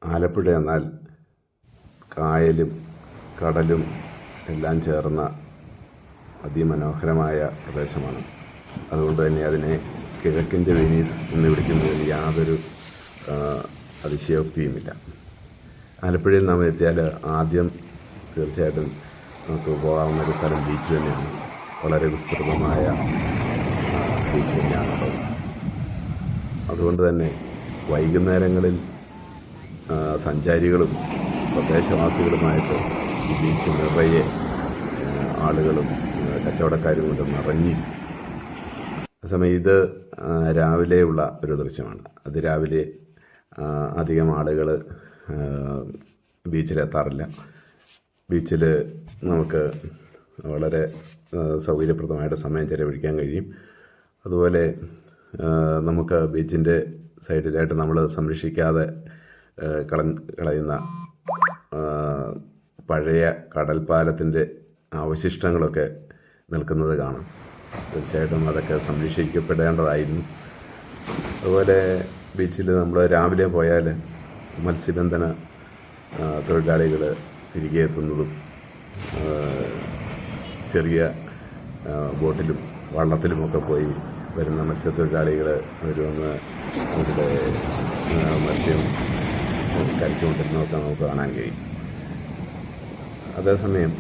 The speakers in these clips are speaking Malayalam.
ആലപ്പുഴ എന്നാൽ കായലും കടലും എല്ലാം ചേർന്ന അതിമനോഹരമായ പ്രദേശമാണ്. അതുകൊണ്ട് തന്നെ അതിനെ കിഴക്കിൻ്റെ വെനീസ് എന്ന് വിളിക്കുന്നതിൽ യാതൊരു അതിശയോക്തിയുമില്ല. ആലപ്പുഴയിൽ നാം എത്തിയാൽ ആദ്യം തീർച്ചയായിട്ടും നമുക്ക് പോകാവുന്ന ഒരു സ്ഥലം ബീച്ച് തന്നെയാണ്. വളരെ വിസ്തൃതമായ ബീച്ച് തന്നെയാണുള്ളത്. അതുകൊണ്ട് തന്നെ വൈകുന്നേരങ്ങളിൽ സഞ്ചാരികളും പ്രദേശവാസികളുമായിട്ട് ഈ ബീച്ച് നിറയെ ആളുകളും കച്ചവടക്കാരും കൊണ്ട് നിറഞ്ഞിരിക്കും. അതേസമയം ഇത് രാവിലെയുള്ള ഒരു ദൃശ്യമാണ്. അതിരാവിലെ അധികം ആളുകൾ ബീച്ചിലെത്താറില്ല. ബീച്ചിൽ നമുക്ക് വളരെ സൗകര്യപ്രദമായിട്ട് സമയം ചെലവഴിക്കാൻ കഴിയും. അതുപോലെ നമുക്ക് ബീച്ചിൻ്റെ സൈഡിലായിട്ട് നമ്മൾ സംരക്ഷിക്കാതെ കളയുന്ന പഴയ കടൽപ്പാലത്തിൻ്റെ അവശിഷ്ടങ്ങളൊക്കെ നിൽക്കുന്നത് കാണാം. തീർച്ചയായിട്ടും അതൊക്കെ സംരക്ഷിക്കപ്പെടേണ്ടതായിരുന്നു. അതുപോലെ ബീച്ചിൽ നമ്മൾ രാവിലെ പോയാൽ മത്സ്യബന്ധന തൊഴിലാളികൾ തിരികെ എത്തുന്നതും ചെറിയ ബോട്ടിലും വള്ളത്തിലുമൊക്കെ പോയി വരുന്ന മത്സ്യത്തൊഴിലാളികൾ അവർ വന്ന് അവരുടെ മത്സ്യം കഴിച്ചുകൊണ്ടിരുന്നതൊക്കെ നമുക്ക് കാണാൻ കഴിയും. അതേസമയം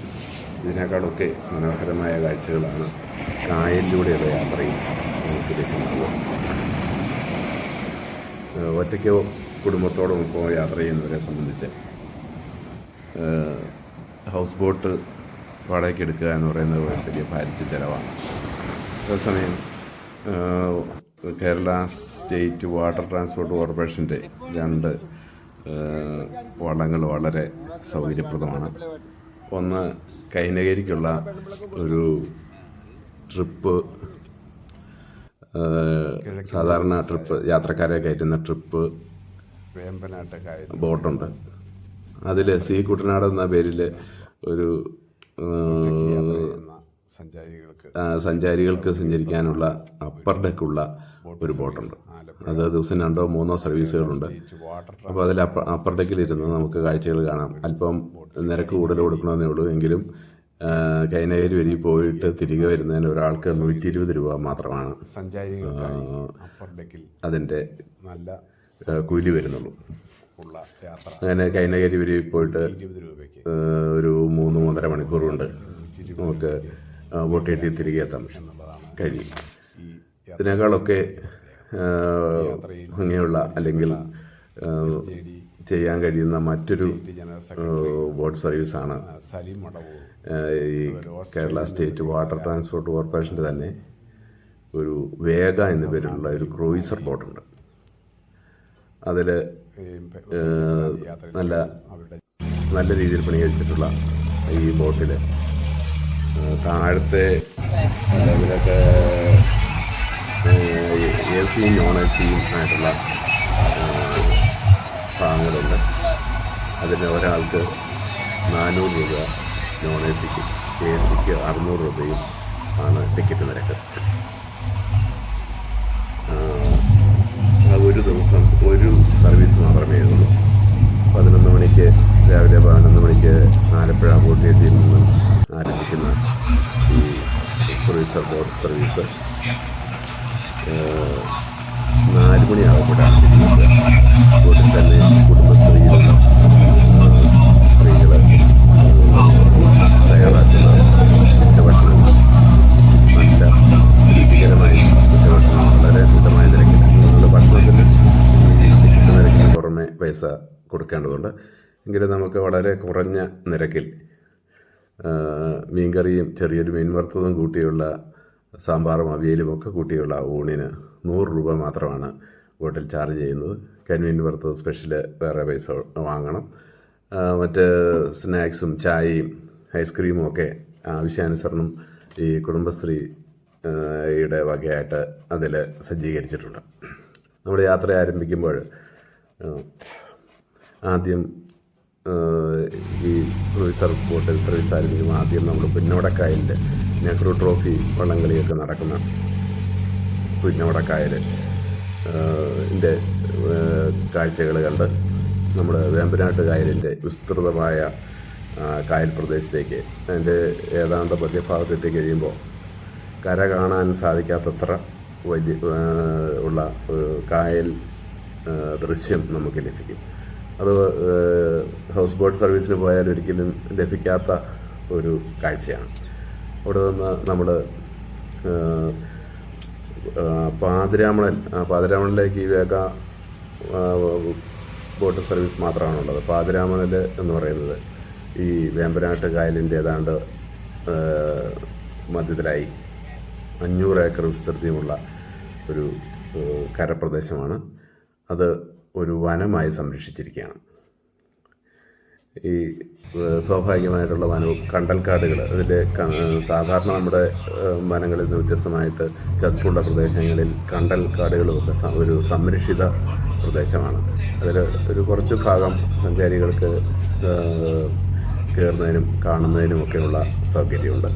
ഇതിനേക്കാളൊക്കെ മനോഹരമായ കാഴ്ചകളാണ് കായലിലൂടെയുള്ള യാത്രയിൽ നമുക്ക് ലഭിക്കുന്നത്. ഒറ്റയ്ക്കോ കുടുംബത്തോടൊപ്പമോ യാത്ര ചെയ്യുന്നവരെ സംബന്ധിച്ച് ഹൗസ് ബോട്ട് വാടകയ്ക്ക് എടുക്കുക എന്ന് പറയുന്നത് വലിയ ഭാരിച്ച ചിലവാണ്. അതേസമയം കേരള സ്റ്റേറ്റ് വാട്ടർ ട്രാൻസ്പോർട്ട് കോർപ്പറേഷൻ്റെ 2 വള്ളങ്ങൾ വളരെ സൗകര്യപ്രദമാണ്. ഒന്ന് കൈനകരിക്കുള്ള ഒരു ട്രിപ്പ്, സാധാരണ ട്രിപ്പ് യാത്രക്കാരെ കയറ്റുന്ന ട്രിപ്പ് ബോട്ടുണ്ട്. അതിൽ സി കുട്ടനാട് എന്ന പേരിൽ ഒരു സഞ്ചാരികൾക്ക് സഞ്ചരിക്കാനുള്ള അപ്പർ ഡെക്കുള്ള ഒരു ബോട്ടുണ്ട്. അത് ദിവസം 2 or 3 സർവീസുകളുണ്ട്. അപ്പോൾ അതിൽ അപ്പർ ഡെക്കിലിരുന്ന് നമുക്ക് കാഴ്ചകൾ കാണാം. അല്പം നിരക്ക് കൂടുതൽ കൊടുക്കണമെന്നേ ഉള്ളൂ. എങ്കിലും കൈനകരി വരി പോയിട്ട് തിരികെ വരുന്നതിന് ഒരാൾക്ക് 120 രൂപ മാത്രമാണ് അതിൻ്റെ കൂലി വരുന്നുള്ളൂ. അങ്ങനെ കൈനകരി വരി പോയിട്ട് ഒരു 3-3.5 മണിക്കൂർ കൊണ്ട് നമുക്ക് ബോട്ട് കയറ്റി തിരികെ എത്താൻ കഴിയും. ഇതിനേക്കാളൊക്കെ ഭംഗിയുള്ള അല്ലെങ്കിൽ ചെയ്യാൻ കഴിയുന്ന മറ്റൊരു ബോട്ട് സർവീസാണ് ഈ കേരള സ്റ്റേറ്റ് വാട്ടർ ട്രാൻസ്പോർട്ട് കോർപ്പറേഷൻ്റെ തന്നെ ഒരു വേഗ എന്ന പേരിലുള്ള ഒരു ക്രൂയിസർ ബോട്ടുണ്ട്. അതിൽ നല്ല രീതിയിൽ പണികഴിച്ചിട്ടുള്ള ഈ ബോട്ടിൽ താഴത്തെ ലെവലൊക്കെ AC നോൺ AC ആയിട്ടുള്ള ഭാഗങ്ങളുണ്ട്. അതിന് ഒരാൾക്ക് 400 രൂപ, നോൺ ACക്ക് AC-ക്ക് 600 രൂപയും ആണ് ടിക്കറ്റ് നിരക്ക്. ഒരു ദിവസം ഒരു സർവീസ് മാത്രമേ ഉള്ളൂ. 11 മണിക്ക് രാവിലെ 11 മണിക്ക് ആലപ്പുഴ ബോട്ടിൽ നിന്നും ആരംഭിക്കുന്ന ഈ ക്രൂയിസർ ബോട്ട് സർവീസ് 4 മണിയാകുമ്പോഴാണ് ബോട്ടിൽ തന്നെ കുടുംബശ്രീയിലുള്ള സ്ത്രീകൾ തയ്യാറാക്കുന്ന ഉച്ചഭക്ഷണം നല്ല രുചികരമായി ഉച്ചഭക്ഷണം വളരെ മിതമായ നിരക്കിൽ നിങ്ങളുടെ ഭക്ഷണത്തിന് ടിക്കറ്റ് നിരക്കിന് പുറമെ പൈസ കൊടുക്കേണ്ടതുണ്ട്. എങ്കിലും നമുക്ക് വളരെ കുറഞ്ഞ നിരക്കിൽ മീൻകറിയും ചെറിയൊരു മീൻ വറുത്തതും കൂട്ടിയുള്ള സാമ്പാറും അവിയലും ഒക്കെ കൂട്ടിയുള്ള ഊണിന് 100 രൂപ മാത്രമാണ് ബോട്ടിൽ ചാർജ് ചെയ്യുന്നത്. കരിമീൻ വറുത്തത് സ്പെഷ്യൽ വേറെ പൈസ വാങ്ങണം. മറ്റ് സ്നാക്സും ചായയും ഐസ്ക്രീമും ഒക്കെ ആവശ്യാനുസരണം ഈ കുടുംബശ്രീയുടെ വകയായിട്ട് അതിൽ സജ്ജീകരിച്ചിട്ടുണ്ട്. നമ്മൾ യാത്ര ആരംഭിക്കുമ്പോൾ ആദ്യം ഈ ക്രൂയിസർ ബോട്ട് സർവീസ് ആരംഭിക്കുമ്പോൾ ആദ്യം നമ്മൾ പുന്നവടക്കായലിൽ നെഹ്റു ട്രോഫി വള്ളംകളിയൊക്കെ നടക്കുന്ന പുന്നവടക്കായൽ കാഴ്ചകൾ കണ്ട് നമ്മൾ വേമ്പനാട്ട് കായലിൻ്റെ വിസ്തൃതമായ കായൽ പ്രദേശത്തേക്ക് അതിൻ്റെ ഏതാണ്ട് മധ്യഭാഗത്തെത്തി കഴിയുമ്പോൾ കര കാണാൻ സാധിക്കാത്തത്ര വലിയ ഉള്ള കായൽ ദൃശ്യം നമുക്ക് ലഭിക്കും. അത് ഹൗസ് ബോട്ട് സർവീസിന് പോയാൽ ഒരിക്കലും ലഭിക്കാത്ത ഒരു കാഴ്ചയാണ്. അവിടെ നിന്ന് നമ്മൾ പാതിരാമണലിലേക്ക് ഈ വേഗ ബോട്ട് സർവീസ് മാത്രമാണുള്ളത്. പാതിരാമണൽ എന്ന് പറയുന്നത് ഈ വേമ്പനാട്ട് കായലിൻ്റെ ഏതാണ്ട് മധ്യത്തിലായി 500 ഏക്കർ വിസ്തൃതിയുമുള്ള ഒരു കരപ്രദേശമാണ്. അത് ഒരു വനമായി സംരക്ഷിച്ചിരിക്കുകയാണ്. ഈ സ്വാഭാവികമായിട്ടുള്ള വനവും കണ്ടൽക്കാടുകൾ, അതിൽ സാധാരണ നമ്മുടെ വനങ്ങളിൽ നിന്ന് വ്യത്യസ്തമായിട്ട് ചതുപ്പുള്ള പ്രദേശങ്ങളിൽ കണ്ടൽക്കാടുകളുമൊക്കെ ഒരു സംരക്ഷിത പ്രദേശമാണ്. അതിൽ ഒരു കുറച്ച് ഭാഗം സഞ്ചാരികൾക്ക് കയറുന്നതിനും കാണുന്നതിനുമൊക്കെയുള്ള സൗകര്യമുണ്ട്.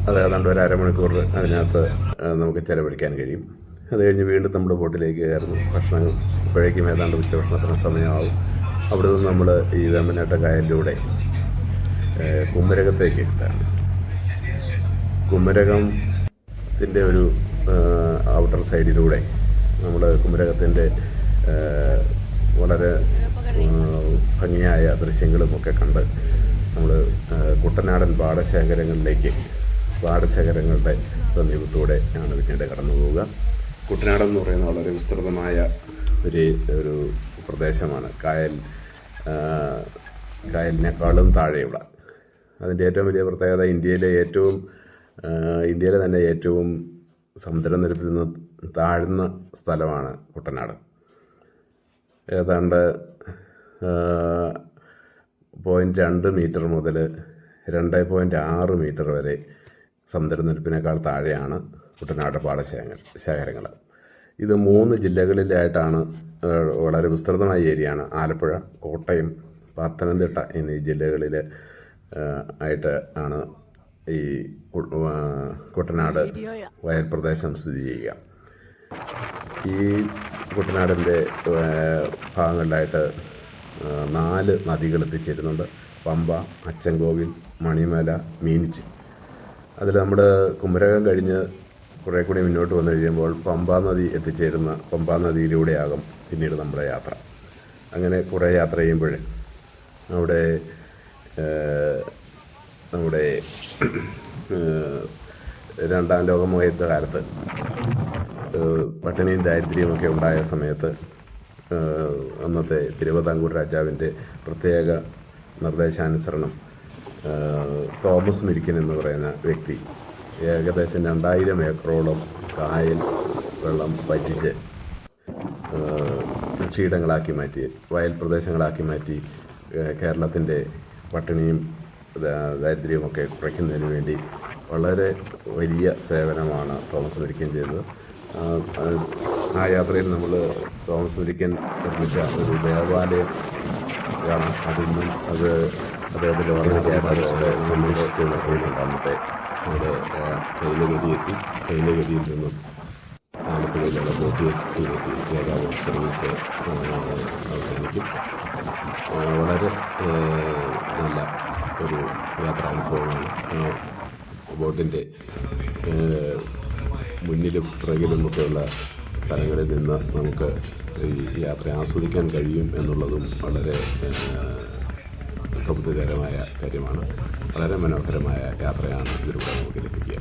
അത് ഏതാണ്ട് ഒരു അരമണിക്കൂർ അതിനകത്ത് നമുക്ക് ചിലവഴിക്കാൻ കഴിയും. അത് കഴിഞ്ഞ് വീണ്ടും നമ്മൾ ബോട്ടിലേക്ക് കയറുന്നു. ഭക്ഷണം ഇപ്പോഴേക്കും ഏതാണ്ട് ഉച്ചഭക്ഷണത്തിന് സമയമാവും. അവിടെ നിന്ന് നമ്മൾ ഈ വേമ്പനാട്ട് കായലിലൂടെ കുമരകത്തേക്ക് എത്താണ്. കുമരകത്തിൻ്റെ ഒരു ഔട്ടർ സൈഡിലൂടെ നമ്മൾ കുമരകത്തിൻ്റെ വളരെ ഭംഗിയായ ദൃശ്യങ്ങളുമൊക്കെ കണ്ട് നമ്മൾ കുട്ടനാടൻ പാടശേഖരങ്ങളുടെ സമീപത്തൂടെ ആണ് പിന്നീട് കടന്നു പോവുക. കുട്ടനാടൻ എന്ന് പറയുന്ന വളരെ വിസ്തൃതമായ ഒരു പ്രദേശമാണ്. കായലിനേക്കാളും താഴെയുള്ള. അതിൻ്റെ ഏറ്റവും വലിയ പ്രത്യേകത ഇന്ത്യയിലെ തന്നെ ഏറ്റവും സമുദ്രനിരപ്പിൽ നിന്ന് താഴ്ന്ന സ്ഥലമാണ് കുട്ടനാട്. ഏതാണ്ട് 0.2 മീറ്റർ മുതൽ 2.6 മീറ്റർ വരെ സമുദ്രനിരപ്പിനേക്കാൾ താഴെയാണ് കുട്ടനാട് പാടശേഖരങ്ങൾ. ഇത് 3 ജില്ലകളിലായിട്ടാണ്, വളരെ വിസ്തൃതമായ ഏരിയയാണ്. ആലപ്പുഴ, കോട്ടയം, പത്തനംതിട്ട എന്നീ ജില്ലകളിൽ ആയിട്ട് ആണ് ഈ കുട്ടനാട് വയൽ പ്രദേശം സ്ഥിതി ചെയ്യുക. ഈ കുട്ടനാടിൻ്റെ ഭാഗങ്ങളിലായിട്ട് 4 നദികൾ എത്തിച്ചേരുന്നുണ്ട്. പമ്പ, അച്ചൻകോവിൽ, മണിമല, മീനിച്ച്. അതിൽ നമ്മുടെ കുമരകം കഴിഞ്ഞ് കുറേ കൂടി മുന്നോട്ട് വന്നു കഴിയുമ്പോൾ പമ്പാ നദി എത്തിച്ചേരുന്ന പമ്പാ നദിയിലൂടെയാകും പിന്നീട് നമ്മുടെ യാത്ര. അങ്ങനെ കുറേ യാത്ര ചെയ്യുമ്പോൾ അവിടെ നമ്മുടെ 2ാം ലോകമഹായുദ്ധ കാലത്ത് പട്ടിണിയും ദാരിദ്ര്യമൊക്കെ ഉണ്ടായ സമയത്ത് അന്നത്തെ തിരുവിതാംകൂർ രാജാവിൻ്റെ പ്രത്യേക നിർദ്ദേശാനുസരണം തോമസ് മുരിക്കൻ എന്ന് പറയുന്ന വ്യക്തി ഏകദേശം 2000 ഏക്കറോളം കായൽ വെള്ളം വറ്റിച്ച് കൃഷിയിടങ്ങളാക്കി മാറ്റി, വയൽ പ്രദേശങ്ങളാക്കി മാറ്റി കേരളത്തിൻ്റെ പട്ടിണിയും ദാരിദ്ര്യമൊക്കെ കുറയ്ക്കുന്നതിന് വേണ്ടി വളരെ വലിയ സേവനമാണ് തോമസ് മുരിക്കൻ ചെയ്തത്. ആ യാത്രയിൽ നമ്മൾ തോമസ് മുരിക്കൻ നിർമ്മിച്ച ഒരു ദേവാലയം കാണാം. അതിന്നും അദ്ദേഹത്തിൻ്റെ ഓർമ്മയ്ക്കായിട്ട് സംരക്ഷിച്ച് നിർത്തിയിട്ടുണ്ട്. അന്നത്തെ അവിടെ കൈലഗതിയിൽ നിന്നും ആലപ്പുഴയിലുള്ള ബോട്ടിലെത്തി ബോട്ട് സർവീസ് അവസാനിക്കും. വളരെ നല്ല ഒരു യാത്രാനുഭവമാണ്. ബോട്ടിൻ്റെ മുന്നിലും പുറകിലുമൊക്കെയുള്ള സ്ഥലങ്ങളിൽ നിന്ന് നമുക്ക് ഈ യാത്ര ആസ്വദിക്കാൻ കഴിയും എന്നുള്ളതും വളരെ കൗതുകകരമായ കാര്യമാണ്. വളരെ മനോഹരമായ യാത്രയാണ് ഇതിലൂടെ നമുക്ക് ലഭിക്കുക.